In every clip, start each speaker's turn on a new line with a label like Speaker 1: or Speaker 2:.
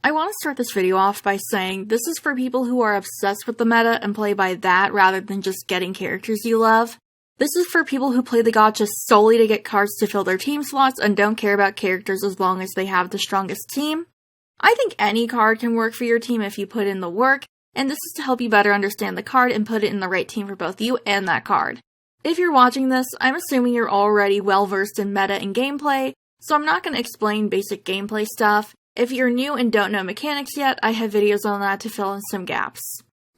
Speaker 1: I want to start this video off by saying this is for people who are obsessed with the meta and play by that rather than just getting characters you love. This is for people who play the gacha solely to get cards to fill their team slots and don't care about characters as long as they have the strongest team. I think any card can work for your team if you put in the work, and this is to help you better understand the card and put it in the right team for both you and that card. If you're watching this, I'm assuming you're already well versed in meta and gameplay, so I'm not going to explain basic gameplay stuff. If you're new and don't know mechanics yet, I have videos on that to fill in some gaps.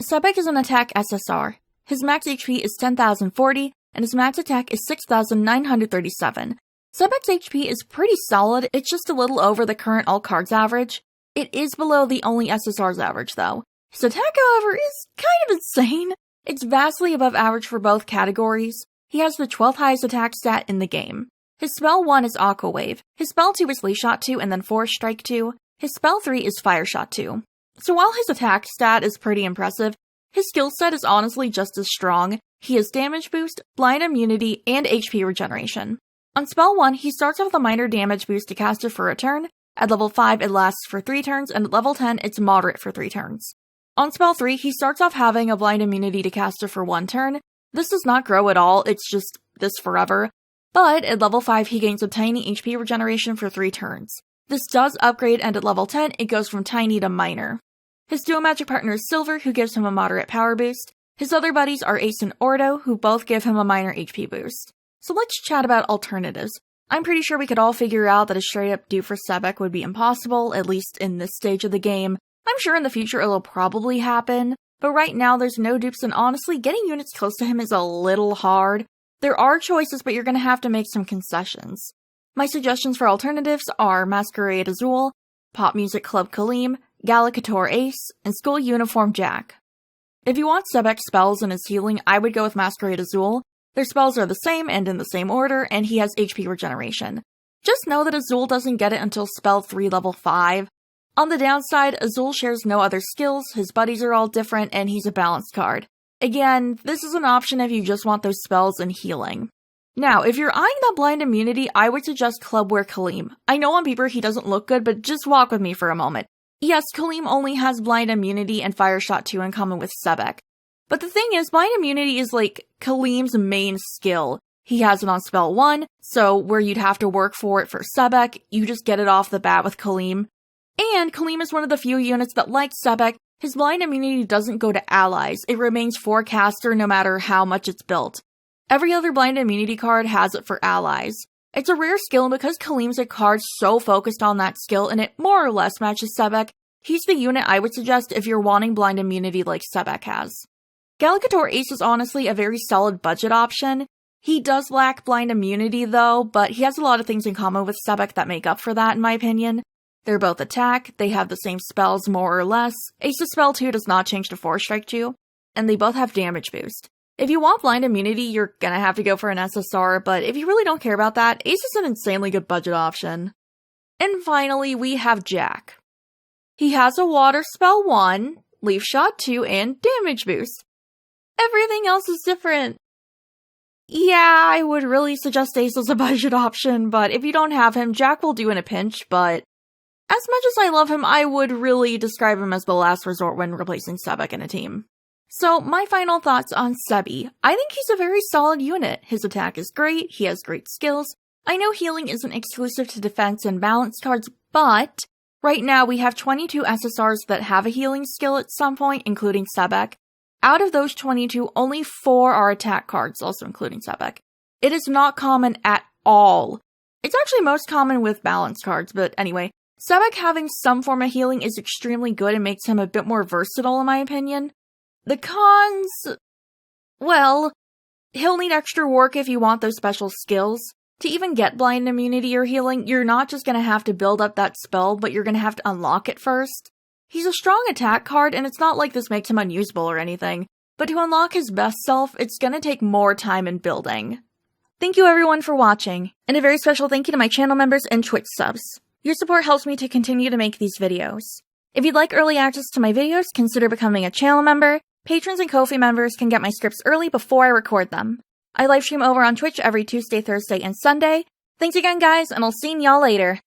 Speaker 1: Sebek is an attack SSR. His max HP is 10,040, and his max attack is 6,937. Sebek's HP is pretty solid, it's just a little over the current all cards average. It is below the only SSR's average though. His attack, however, is kind of insane. It's vastly above average for both categories. He has the 12th highest attack stat in the game. His spell 1 is Aqua Wave, his spell 2 is Leaf Shot 2 and then Forest Strike 2, his spell 3 is Fire Shot 2. So while his attack stat is pretty impressive, his skill set is honestly just as strong. He has damage boost, blind immunity, and HP regeneration. On spell 1, he starts off with a minor damage boost to cast it for a turn. At level 5, it lasts for 3 turns, and at level 10, it's moderate for 3 turns. On spell 3, he starts off having a blind immunity to cast it for 1 turn. This does not grow at all, it's just this forever. But at level 5, he gains a tiny HP regeneration for 3 turns. This does upgrade, and at level 10, it goes from tiny to minor. His duo magic partner is Silver, who gives him a moderate power boost. His other buddies are Ace and Ordo, who both give him a minor HP boost. So let's chat about alternatives. I'm pretty sure we could all figure out that a straight up dupe for Sebek would be impossible, at least in this stage of the game. I'm sure in the future it'll probably happen, but right now there's no dupes, and honestly, getting units close to him is a little hard. There are choices, but you're gonna have to make some concessions. My suggestions for alternatives are Masquerade Azul, Pop Music Club Kaleem, Gallicator Ace, and School Uniform Jack. If you want Sebek's spells and his healing, I would go with Masquerade Azul. Their spells are the same and in the same order, and he has HP regeneration. Just know that Azul doesn't get it until spell 3 level 5. On the downside, Azul shares no other skills, his buddies are all different, and he's a balanced card. Again, this is an option if you just want those spells and healing. Now, if you're eyeing that blind immunity, I would suggest Clubwear Kaleem. I know on paper he doesn't look good, but just walk with me for a moment. Yes, Kaleem only has blind immunity and Fire Shot 2 in common with Sebek. But the thing is, blind immunity is like Kaleem's main skill. He has it on spell 1, so where you'd have to work for it for Sebek, you just get it off the bat with Kaleem. And Kaleem is one of the few units that, like Sebek, his blind immunity doesn't go to allies, it remains for caster no matter how much it's built. Every other blind immunity card has it for allies. It's a rare skill, and because Kaleem's a card so focused on that skill and it more or less matches Sebek, he's the unit I would suggest if you're wanting blind immunity like Sebek has. Gallicator Ace is honestly a very solid budget option. He does lack blind immunity though, but he has a lot of things in common with Sebek that make up for that in my opinion. They're both attack, they have the same spells more or less, Ace's spell 2 does not change to Force Strike 2, and they both have damage boost. If you want blind immunity, you're gonna have to go for an SSR, but if you really don't care about that, Ace is an insanely good budget option. And finally, we have Jack. He has a Water Spell 1, Leaf Shot 2, and damage boost. Everything else is different. Yeah, I would really suggest Ace as a budget option, but if you don't have him, Jack will do in a pinch, but as much as I love him, I would really describe him as the last resort when replacing Sebek in a team. So, my final thoughts on Sebi. I think he's a very solid unit. His attack is great, he has great skills. I know healing isn't exclusive to defense and balance cards, but right now we have 22 SSRs that have a healing skill at some point, including Sebek. Out of those 22, only 4 are attack cards, also including Sebek. It is not common at all. It's actually most common with balance cards, but anyway. Sebek having some form of healing is extremely good and makes him a bit more versatile in my opinion. The cons, well, he'll need extra work if you want those special skills. To even get blind immunity or healing, you're not just gonna have to build up that spell, but you're gonna have to unlock it first. He's a strong attack card, and it's not like this makes him unusable or anything, but to unlock his best self, it's gonna take more time in building. Thank you everyone for watching, and a very special thank you to my channel members and Twitch subs. Your support helps me to continue to make these videos. If you'd like early access to my videos, consider becoming a channel member. Patrons and Ko-fi members can get my scripts early before I record them. I livestream over on Twitch every Tuesday, Thursday, and Sunday. Thanks again, guys, and I'll see y'all later.